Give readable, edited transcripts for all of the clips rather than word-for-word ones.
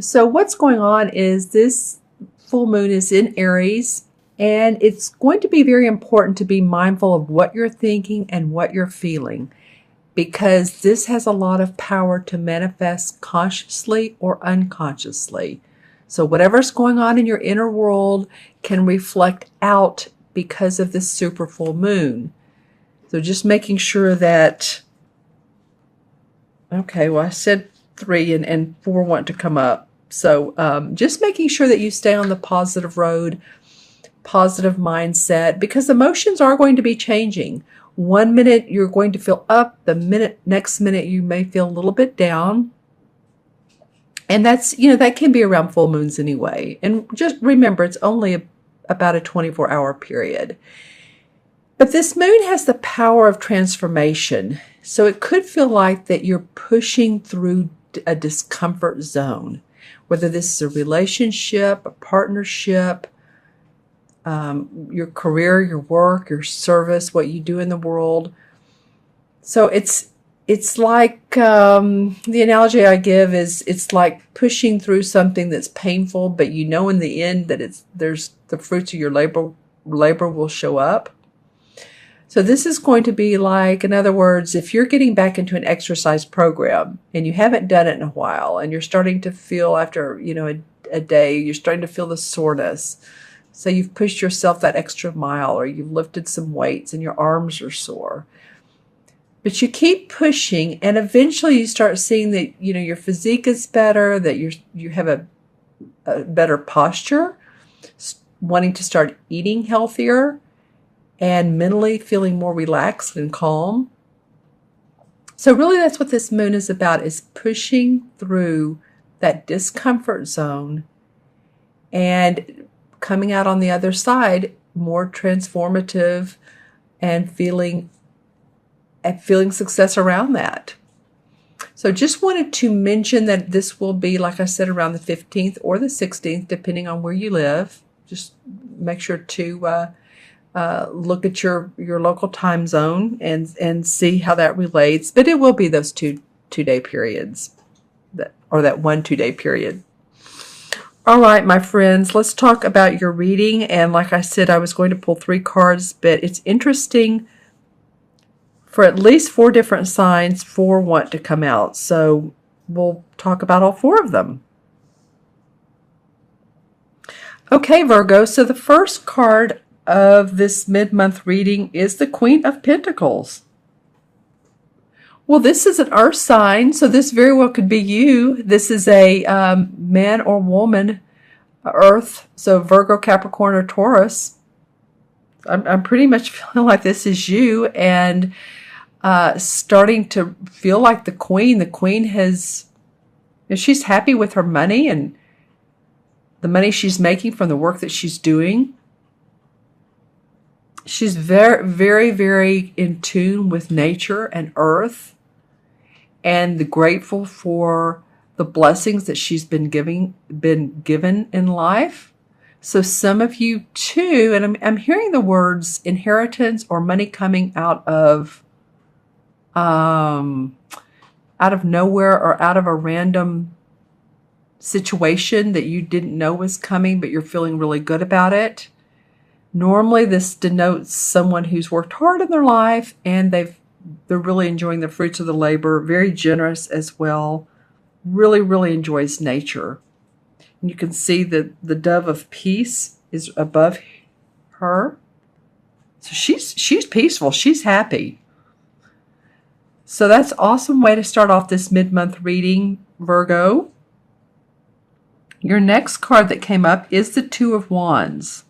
So what's going on is this full moon is in Aries, and it's going to be very important to be mindful of what you're thinking and what you're feeling, because this has a lot of power to manifest consciously or unconsciously. So whatever's going on in your inner world can reflect out because of this super full moon. So just making sure that, okay, well, I said 3 and 4 want to come up. So just making sure that you stay on the positive road, positive mindset, because emotions are going to be changing. One minute you're going to feel up, next minute you may feel a little bit down. And that's, that can be around full moons anyway. And just remember, it's only about a 24-hour period. But this moon has the power of transformation. So it could feel like that you're pushing through a discomfort zone, whether this is a relationship, a partnership, your career, your work, your service, what you do in the world. So it's like, the analogy I give is it's like pushing through something that's painful, but in the end that there's the fruits of your labor will show up. So this is going to be like, in other words, if you're getting back into an exercise program and you haven't done it in a while, and you're starting to feel after, a day, you're starting to feel the soreness. So you've pushed yourself that extra mile, or you've lifted some weights and your arms are sore. But you keep pushing, and eventually you start seeing that, your physique is better, that you have a better posture, wanting to start eating healthier, and mentally feeling more relaxed and calm. So really that's what this moon is about, is pushing through that discomfort zone and coming out on the other side more transformative and feeling success around that. So just wanted to mention that this will be, like I said, around the 15th or the 16th, depending on where you live. Just make sure to look at your local time zone and see how that relates. But it will be those two-day periods, that 1 2-day period. All right, my friends, let's talk about your reading. And like I said, I was going to pull 3 cards, but it's interesting. For at least 4 different signs, 4 want to come out. So we'll talk about all 4 of them. Okay, Virgo, so the first card of this mid-month reading is the Queen of Pentacles. Well, this is an earth sign, so this very well could be you. This is a man or woman, earth, so Virgo, Capricorn, or Taurus. I'm pretty much feeling like this is you, and starting to feel like the Queen. The Queen she's happy with her money and the money she's making from the work that she's doing. She's very, very, very in tune with nature and earth, and grateful for the blessings that she's been given in life. So some of you too, and I'm hearing the words inheritance or money coming out of nowhere, or out of a random situation that you didn't know was coming, but you're feeling really good about it. Normally this denotes someone who's worked hard in their life and they're really enjoying the fruits of the labor, very generous as well, really, really enjoys nature. And you can see that the dove of peace is above her. So she's peaceful, she's happy. So that's an awesome way to start off this mid-month reading, Virgo. Your next card that came up is the Two of Wands.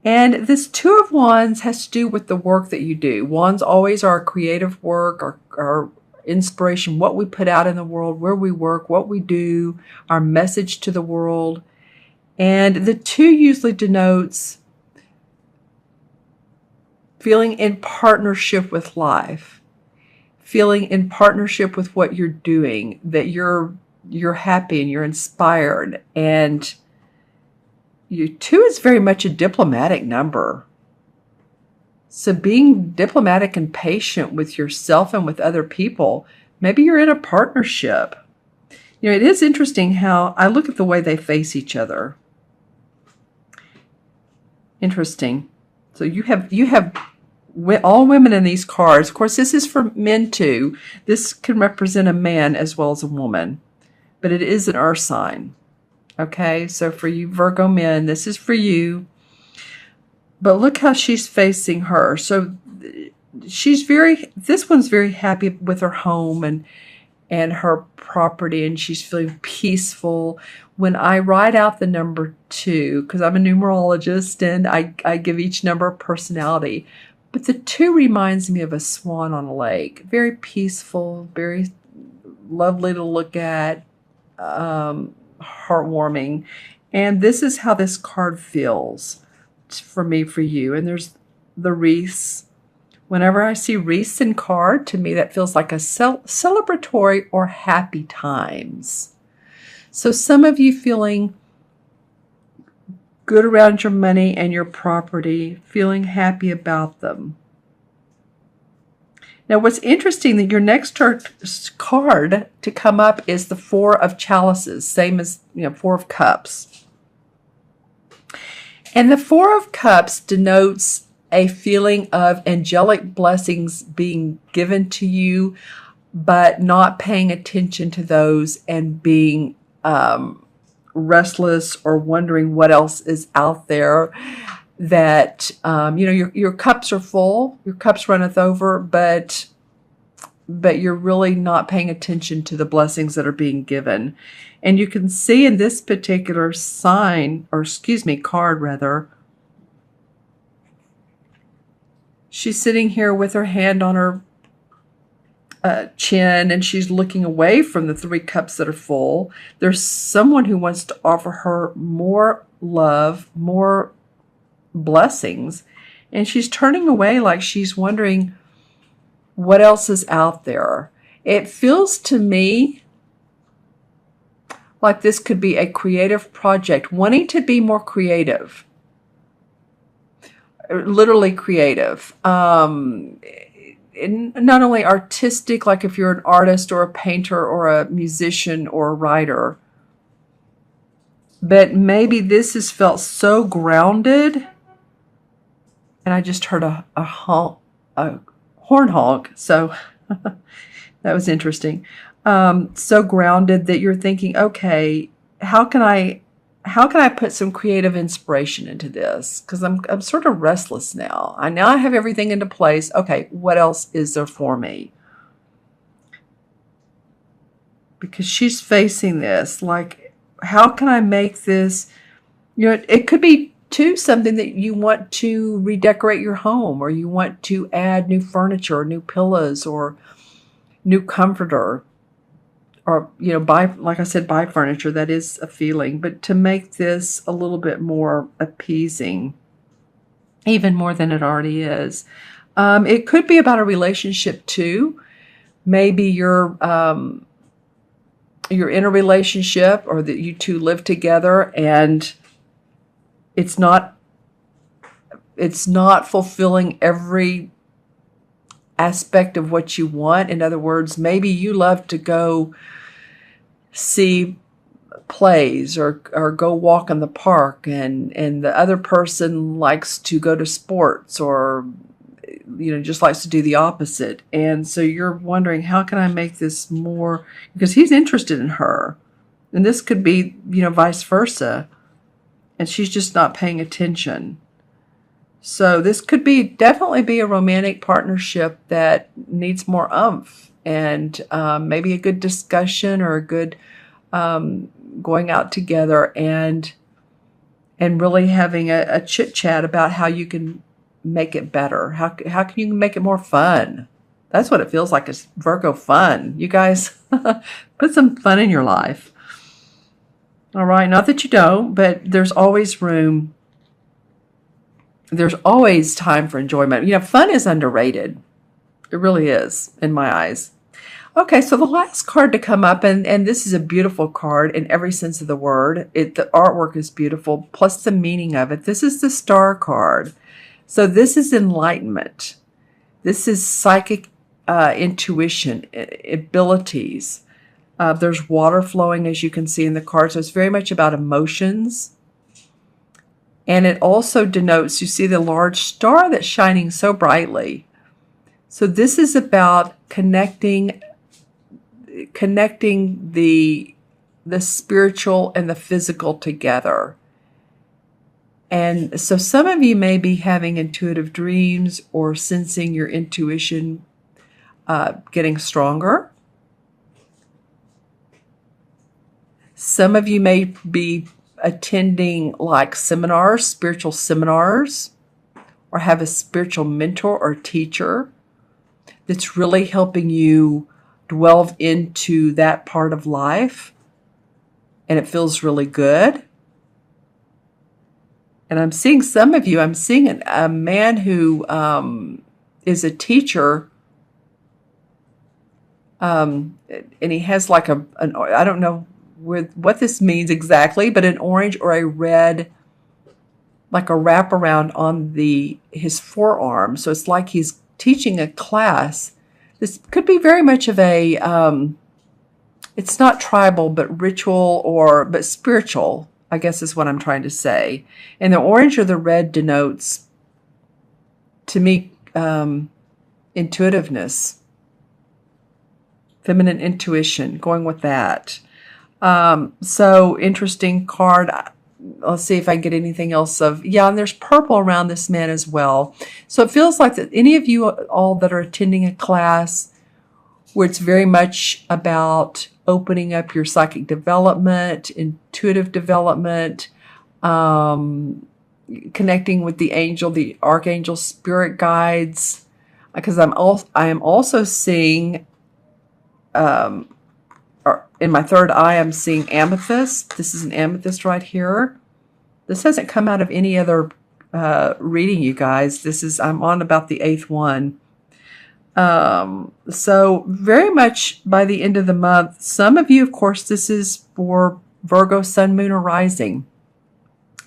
And this Two of Wands has to do with the work that you do. Wands always are creative work, our inspiration, what we put out in the world, where we work, what we do, our message to the world. And the 2 usually denotes feeling in partnership with life, feeling in partnership with what you're doing, that you're happy and you're inspired. And 2 is very much a diplomatic number. So being diplomatic and patient with yourself and with other people, maybe you're in a partnership. You know, it is interesting how I look at the way they face each other. Interesting. So you have all women in these cards. Of course, this is for men too. This can represent a man as well as a woman, but it is an earth sign. Okay, so for you Virgo men, this is for you. But look how she's facing her. So this one's very happy with her home and her property, and she's feeling peaceful. When I write out the number 2, because I'm a numerologist and I give each number a personality, but the 2 reminds me of a swan on a lake. Very peaceful, very lovely to look at, heartwarming. And this is how this card feels for me, for you. And there's the wreaths. Whenever I see wreaths in card, to me that feels like a celebratory or happy times. So some of you feeling good around your money and your property, feeling happy about them. Now what's interesting, that your next card to come up is the 4 of chalices, same as 4 of cups. And the 4 of cups denotes a feeling of angelic blessings being given to you, but not paying attention to those and being restless or wondering what else is out there. That your cups are full, your cups runneth over, but you're really not paying attention to the blessings that are being given. And you can see in this particular card rather, she's sitting here with her hand on her chin, and she's looking away from the 3 cups that are full. There's someone who wants to offer her more love, more blessings, and she's turning away like she's wondering what else is out there. It feels to me like this could be a creative project, wanting to be more creative. Literally creative. Not only artistic, like if you're an artist or a painter or a musician or a writer, but maybe this has felt so grounded. And I just heard a horn honk, so that was interesting. So grounded that you're thinking, okay, how can I put some creative inspiration into this? Because I'm sort of restless now. I have everything into place. Okay, what else is there for me? Because she's facing this, like, how can I make this? It could be too something that you want to redecorate your home, or you want to add new furniture, or new pillows, or new comforter. Or, buy furniture. That is a feeling. But to make this a little bit more appeasing, even more than it already is. It could be about a relationship too. Maybe you're in a relationship, or that you two live together, and it's not fulfilling every aspect of what you want. In other words, maybe you love to go see plays or go walk in the park, and the other person likes to go to sports, or just likes to do the opposite. And so you're wondering, how can I make this more, because he's interested in her, and this could be vice versa, and she's just not paying attention. So this could definitely be a romantic partnership that needs more oomph, and maybe a good discussion, or a good going out together and really having a chit chat about how you can make it better. How can you make it more fun? That's what it feels like. It's Virgo fun. You guys put some fun in your life. All right, not that you don't, but there's always room. There's always time for enjoyment. Fun is underrated. It really is, in my eyes. Okay, so the last card to come up, and this is a beautiful card in every sense of the word. The artwork is beautiful, plus the meaning of it. This is the Star card. So this is enlightenment. This is psychic intuition, abilities. There's water flowing, as you can see in the card. So it's very much about emotions. And it also denotes, you see the large star that's shining so brightly. So this is about connecting the spiritual and the physical together. And so some of you may be having intuitive dreams or sensing your intuition getting stronger. Some of you may be attending like seminars, spiritual seminars, or have a spiritual mentor or teacher that's really helping you delve into that part of life. And it feels really good. And I'm seeing some of you, I'm seeing a man who is a teacher. And he has like I don't know what this means exactly, but an orange or a red, like a wraparound on his forearm. So it's like he's teaching a class. This could be very much of a, it's not tribal, but ritual but spiritual, I guess is what I'm trying to say. And the orange or the red denotes, to me, intuitiveness, feminine intuition, going with that. So interesting card. Let's see if I can get anything else and there's purple around this man as well. So it feels like that any of you all that are attending a class where it's very much about opening up your psychic development, intuitive development, connecting with the angel, the archangel, spirit guides, because I am also seeing, in my third eye, I'm seeing amethyst. This is an amethyst right here. This hasn't come out of any other reading, you guys. I'm on about the 8th one. So very much by the end of the month, some of you, of course, this is for Virgo, Sun, Moon, or Rising.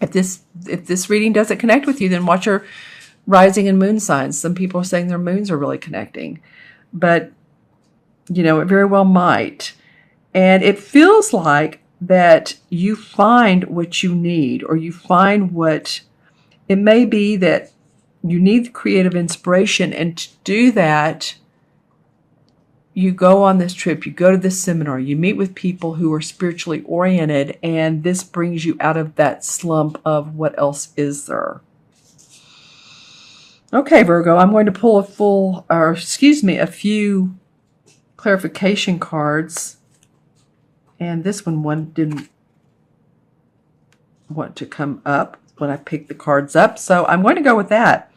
If this reading doesn't connect with you, then watch your rising and moon signs. Some people are saying their moons are really connecting, but it very well might. And it feels like that you find what you need, or you find what it may be that you need creative inspiration. And to do that, you go on this trip, you go to this seminar, you meet with people who are spiritually oriented, and this brings you out of that slump of what else is there. Okay, Virgo, I'm going to pull a few clarification cards. And this one didn't want to come up when I picked the cards up. So I'm going to go with that.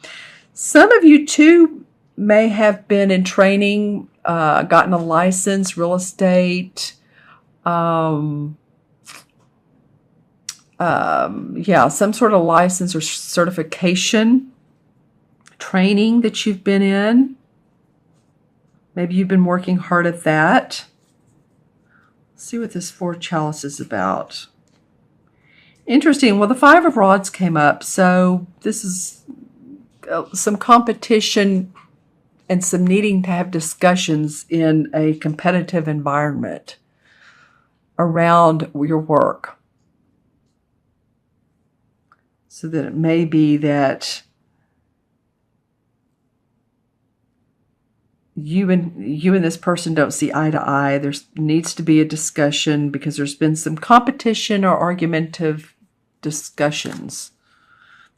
Some of you too may have been in training, gotten a license, real estate, some sort of license or certification training that you've been in. Maybe you've been working hard at that. See what this 4 chalice is about. Interesting. Well, the 5 of rods came up. So this is some competition and some needing to have discussions in a competitive environment around your work. So that it may be that you and this person don't see eye to eye. There needs to be a discussion because there's been some competition or argumentative discussions.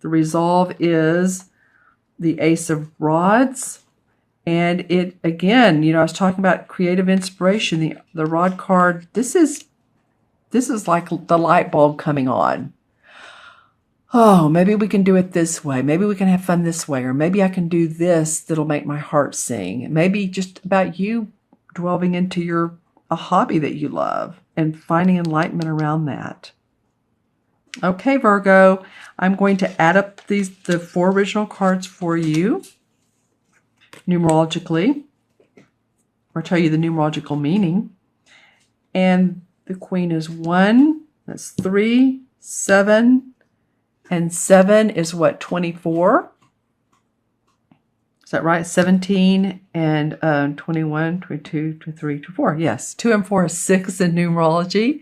The resolve is the Ace of Rods. And it, again, I was talking about creative inspiration. The rod card, this is like the light bulb coming on. Oh, maybe we can do it this way. Maybe we can have fun this way. Or maybe I can do this that'll make my heart sing. Maybe just about you delving into a hobby that you love and finding enlightenment around that. Okay, Virgo, I'm going to add up the 4 original cards for you numerologically, or tell you the numerological meaning. And the Queen is 1, that's 3, 7, and 7 is what, 24? Is that right? 17 and 21, 22, 23, 24. Yes, 2 and 4 is 6 in numerology.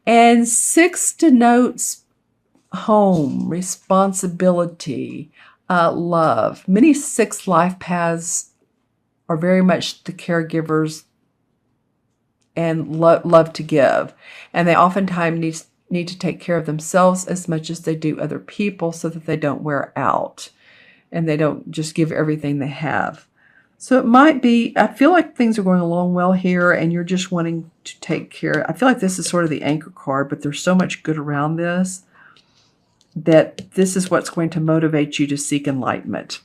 And 6 denotes home, responsibility, love. Many 6 life paths are very much the caregivers and love to give. And they oftentimes need to take care of themselves as much as they do other people so that they don't wear out and they don't just give everything they have. So it might be, I feel like things are going along well here and you're just wanting to take care. I feel like this is sort of the anchor card, but there's so much good around this that this is what's going to motivate you to seek enlightenment.